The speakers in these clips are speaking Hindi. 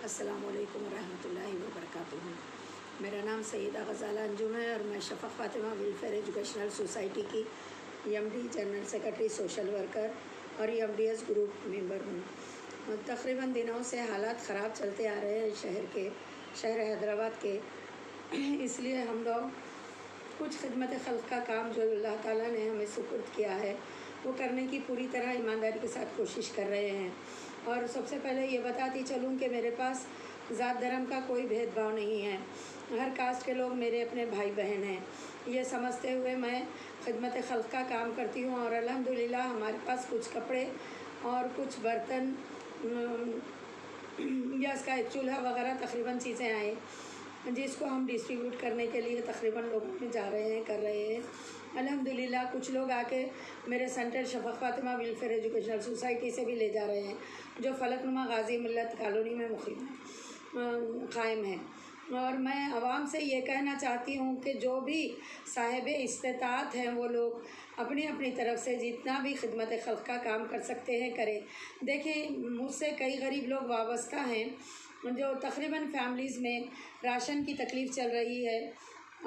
अस्सलामुअलैकुम वरहमतुल्लाहि वबरकातुहू। मेरा नाम सईदा ग़ज़ाला अंजुम है और मैं शफ़क़ फ़ातिमा वेलफेयर एजुकेशनल सोसाइटी की MD general secretary social worker और एमडीएस ग्रुप मेंबर हूँ। तकरीबन दिनों से हालात ख़राब चलते आ रहे हैं शहर हैदराबाद के, इसलिए हम लोग कुछ खिदमत खल्क़ का काम जो अल्लाह ताला ने हमें सुपुर्द किया है वो करने की पूरी तरह ईमानदारी के साथ कोशिश कर रहे हैं। और सबसे पहले ये बताती चलूँ कि मेरे पास ज़ात धर्म का कोई भेदभाव नहीं है। हर कास्ट के लोग मेरे अपने भाई बहन हैं। ये समझते हुए मैं खिदमत खल्क़ का काम करती हूँ और अल्हम्दुलिल्लाह हमारे पास कुछ कपड़े और कुछ बर्तन गैस का चूल्हा वगैरह तकरीबन चीज़ें आए जिसको हम डिस्ट्रीब्यूट करने के लिए तकरीबन लोगों में जा रहे हैं, कर रहे हैं। अल्हम्दुलिल्लाह कुछ लोग आके मेरे centre Shafaq Fatima welfare educational society से भी ले जा रहे हैं जो फलकनुमा गाज़ी मिल्लत कॉलोनी में कायम है। और मैं आवाम से ये कहना चाहती हूँ कि जो भी साहिब इस्तेताअत हैं वो लोग अपनी अपनी तरफ से जितना भी खिदमत खल्क़ का काम कर सकते हैं करें। देखिए, मुझसे कई गरीब लोग वाबस्ता हैं जो तकरीबन फैमिलीज़ में राशन की तकलीफ़ चल रही है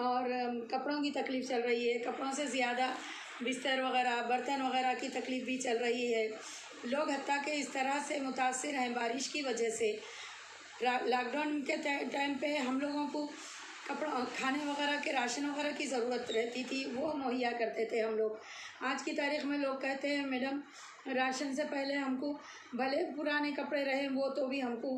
और कपड़ों की तकलीफ़ चल रही है। कपड़ों से ज़्यादा बिस्तर वगैरह बर्तन वगैरह की तकलीफ़ भी चल रही है। लोग हत्ता के इस तरह से मुतासिर हैं बारिश की वजह से। लॉकडाउन के टाइम पे हम लोगों को कपड़ा खाने वगैरह के राशन वगैरह की ज़रूरत रहती थी, वो मुहैया करते थे हम लोग। आज की तारीख़ में लोग कहते हैं मैडम राशन से पहले हमको भले पुराने कपड़े रहें वो तो भी हमको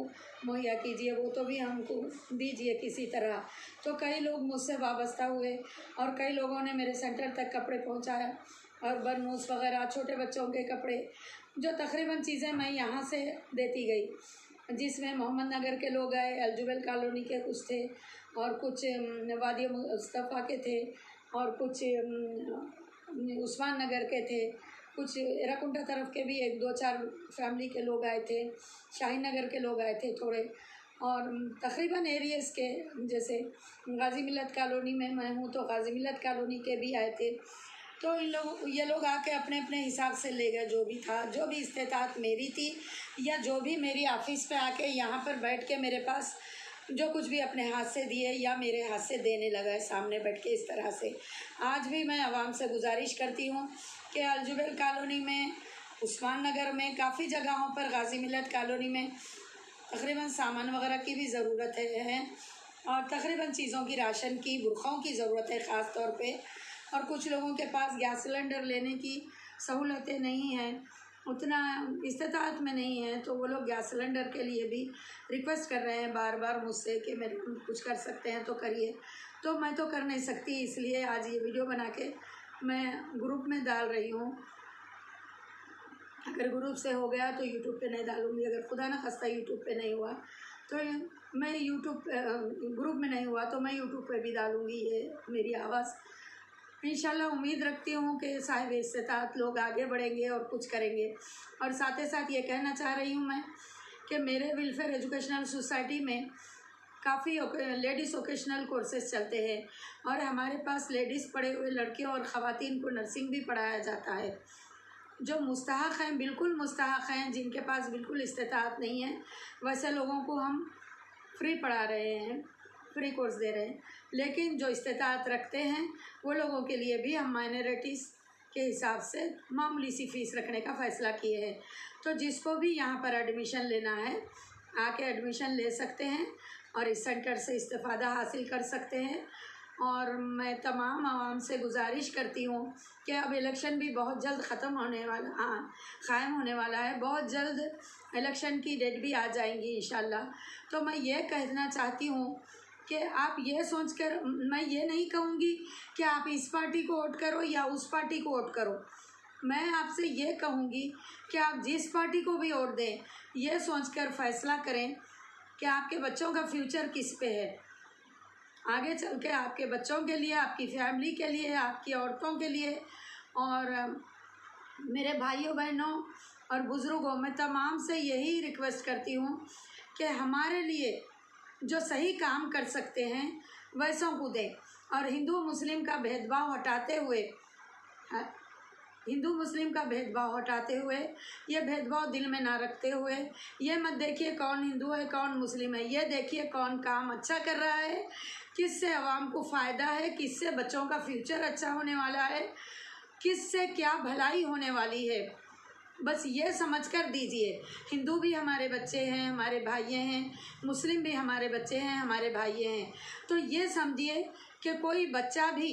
मुहैया कीजिए, वो तो भी हमको दीजिए किसी तरह। तो कई लोग मुझसे वाबस्ता हुए और कई लोगों ने मेरे सेंटर तक कपड़े पहुंचाया और बरनूस वगैरह छोटे बच्चों के कपड़े जो तकरीबन चीज़ें मैं यहाँ से देती गई, जिसमें मोहम्मद नगर के लोग आए, अलजुबेल कॉलोनी के कुछ थे और कुछ वादी मुस्तफ़ा के थे और कुछ उस्मान नगर के थे, कुछ एराकुंटा तरफ के भी 1-2-4 फैमिली के लोग आए थे, शाहीन नगर के लोग आए थे थोड़े, और तकरीबन एरियाज़ के जैसे गाज़ी मिल्लत कॉलोनी में मैं हूँ तो गाज़ी मिल्लत कॉलोनी के भी आए थे। तो ये लोग आके अपने अपने हिसाब से ले गए जो भी था, जो भी इस्तेताअत मेरी थी या जो भी मेरी ऑफ़िस पे आके यहाँ पर बैठ के मेरे पास जो कुछ भी अपने हाथ से दिए या मेरे हाथ से देने लगा है सामने बैठ के। इस तरह से आज भी मैं आवाम से गुजारिश करती हूँ कि अलजुबेल कॉलोनी में, उस्मान नगर में, काफ़ी जगहों पर गाज़ी मिल्लत कॉलोनी में तकरीबन सामान वगैरह की भी ज़रूरत है और तकरीबन चीज़ों की राशन की बुरख़ों की ज़रूरत है ख़ास तौर पे। और कुछ लोगों के पास गैस सिलेंडर लेने की सहूलतें नहीं हैं, उतना इस्तेताअत में नहीं है, तो वो लोग गैस सिलेंडर के लिए भी रिक्वेस्ट कर रहे हैं बार बार मुझसे कि मेरे कुछ कर सकते हैं तो करिए। तो मैं तो कर नहीं सकती, इसलिए आज ये वीडियो बना के मैं ग्रुप में डाल रही हूँ। अगर ग्रुप से हो गया तो यूट्यूब पे नहीं डालूँगी, अगर खुदा न खास्ता यूट्यूब पे नहीं हुआ तो मैं ग्रुप में नहीं हुआ तो मैं यूट्यूब पे भी डालूँगी ये मेरी आवाज़। इंशाल्लाह उम्मीद रखती हूँ कि साहिब इस्तेताअत लोग आगे बढ़ेंगे और कुछ करेंगे। और साथ ही साथ ये कहना चाह रही हूँ मैं कि मेरे वेलफेयर एजुकेशनल सोसाइटी में काफ़ी लेडीज़ वोकेशनल कोर्सेज चलते हैं और हमारे पास लेडीज़ पढ़े हुए लड़कियों और ख़वातीन को नर्सिंग भी पढ़ाया जाता है। जो मुस्तहक़ हैं, बिल्कुल मुस्तहक़ हैं, जिनके पास बिल्कुल इस्तेताअत नहीं है, वैसे लोगों को हम फ्री पढ़ा रहे हैं, फ्री कोर्स दे रहे हैं। लेकिन जो इस्तेताअत रखते हैं वो लोगों के लिए भी हम माइनॉरिटीज़ के हिसाब से मामूली सी फ़ीस रखने का फ़ैसला किए हैं। तो जिसको भी यहाँ पर एडमिशन लेना है आके एडमिशन ले सकते हैं और इस सेंटर से इस्तिफ़ादा हासिल कर सकते हैं। और मैं तमाम आवाम से गुजारिश करती हूँ कि अब इलेक्शन भी बहुत जल्द ख़त्म होने वाला क़ायम होने वाला है, बहुत जल्द इलेक्शन की डेट भी आ जाएंगी इंशाल्लाह। तो मैं ये कहना चाहती हूँ कि आप ये सोचकर, मैं ये नहीं कहूँगी कि आप इस पार्टी को वोट करो या उस पार्टी को वोट करो, मैं आपसे ये कहूँगी कि आप जिस पार्टी को भी वोट दें ये सोचकर फ़ैसला करें कि आपके बच्चों का फ्यूचर किस पे है। आगे चल के आपके बच्चों के लिए, आपकी फैमिली के लिए, आपकी औरतों के लिए और मेरे भाइयों बहनों और बुज़ुर्गों, मैं तमाम से यही रिक्वेस्ट करती हूँ कि हमारे लिए जो सही काम कर सकते हैं वैसों को दें और हिंदू मुस्लिम का भेदभाव हटाते हुए हिंदू मुस्लिम का भेदभाव हटाते हुए, ये भेदभाव दिल में ना रखते हुए, ये मत देखिए कौन हिंदू है कौन मुस्लिम है, ये देखिए कौन काम अच्छा कर रहा है, किससे आवाम को फ़ायदा है, किससे बच्चों का फ्यूचर अच्छा होने वाला है, किससे क्या भलाई होने वाली है, बस ये समझ कर दीजिए। हिंदू भी हमारे बच्चे हैं, हमारे भाई हैं, मुस्लिम भी हमारे बच्चे हैं, हमारे भाई हैं। तो ये समझिए कि कोई बच्चा भी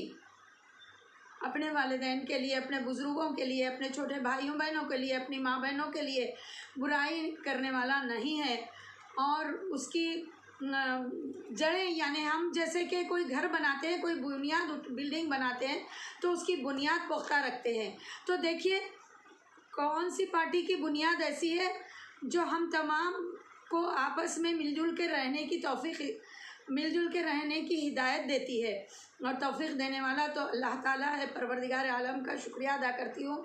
अपने वालिदैन के लिए, अपने बुज़ुर्गों के लिए, अपने छोटे भाइयों बहनों के लिए, अपनी माँ बहनों के लिए बुराई करने वाला नहीं है। और उसकी जड़ें, यानी हम जैसे कि कोई घर बनाते हैं, कोई बुनियाद बिल्डिंग बनाते हैं तो उसकी बुनियाद पुख्ता रखते हैं। तो देखिए कौन सी पार्टी की बुनियाद ऐसी है जो हम तमाम को आपस में मिलजुल के रहने की तौफीक, मिलजुल के रहने की हिदायत देती है। और तौफीक देने वाला तो अल्लाह ताला है। परवरदिगार आलम का शुक्रिया अदा करती हूँ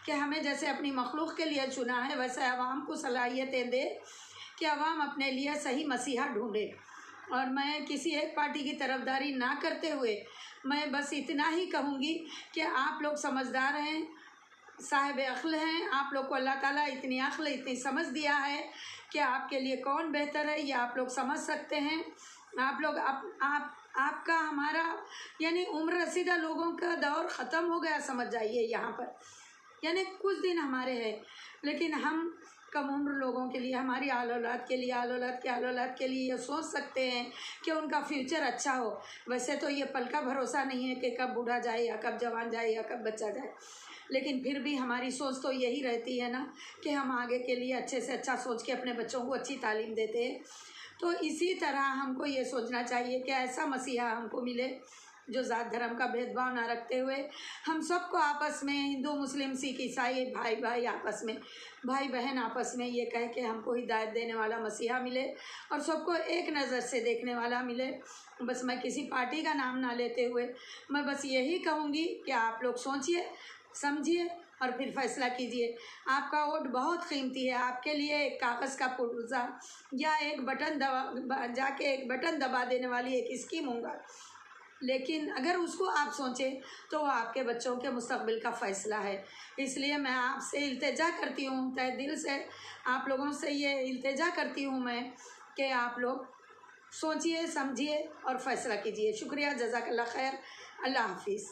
कि हमें जैसे अपनी मखलूक के लिए चुना है, वैसे आवाम को सलाहियतें दे कि आवाम अपने लिए सही मसीहा ढूंढे। और मैं किसी एक पार्टी की तरफदारी ना करते हुए मैं बस इतना ही कहूँगी कि आप लोग समझदार हैं, साहिब अक्ल हैं, आप लोग को अल्लाह ताला इतनी अक्ल, इतनी समझ दिया है कि आपके लिए कौन बेहतर है ये आप लोग समझ सकते हैं। आप लोग आपका हमारा यानी उम्र रसीदा लोगों का दौर ख़त्म हो गया समझ जाइए यहाँ पर, यानी कुछ दिन हमारे हैं, लेकिन हम कम उम्र लोगों के लिए, हमारी आल औलाद के लिए, आल औलाद के आल औलाद के लिए ये सोच सकते हैं कि उनका फ्यूचर अच्छा हो। वैसे तो ये पल का भरोसा नहीं है कि कब बूढ़ा जाए या कब जवान जाए या कब बच्चा जाए, लेकिन फिर भी हमारी सोच तो यही रहती है ना कि हम आगे के लिए अच्छे से अच्छा सोच के अपने बच्चों को अच्छी तालीम देते हैं। तो इसी तरह हमको ये सोचना चाहिए कि ऐसा मसीहा हमको मिले जो ज़ात धर्म का भेदभाव ना रखते हुए हम सबको आपस में, हिंदू मुस्लिम सिख ईसाई भाई भाई आपस में, भाई बहन आपस में ये कह के हमको हिदायत देने वाला मसीहा मिले और सबको एक नज़र से देखने वाला मिले। बस मैं किसी पार्टी का नाम ना लेते हुए मैं बस यही कहूँगी कि आप लोग सोचिए, समझिए और फिर फैसला कीजिए। आपका वोट बहुत कीमती है। आपके लिए एक कागज़ का पुर्जा या एक बटन जाके एक बटन दबा देने वाली एक स्कीम होगा, लेकिन अगर उसको आप सोचें तो वो आपके बच्चों के मुस्तकबिल का फ़ैसला है। इसलिए मैं आपसे इल्तिजा करती हूँ, तहे दिल से आप लोगों से ये इल्तिजा करती हूँ मैं कि आप लोग सोचिए, समझिए और फ़ैसला कीजिए। शुक्रिया, जज़ाकल्लाह खैर, अल्लाह हाफिज़।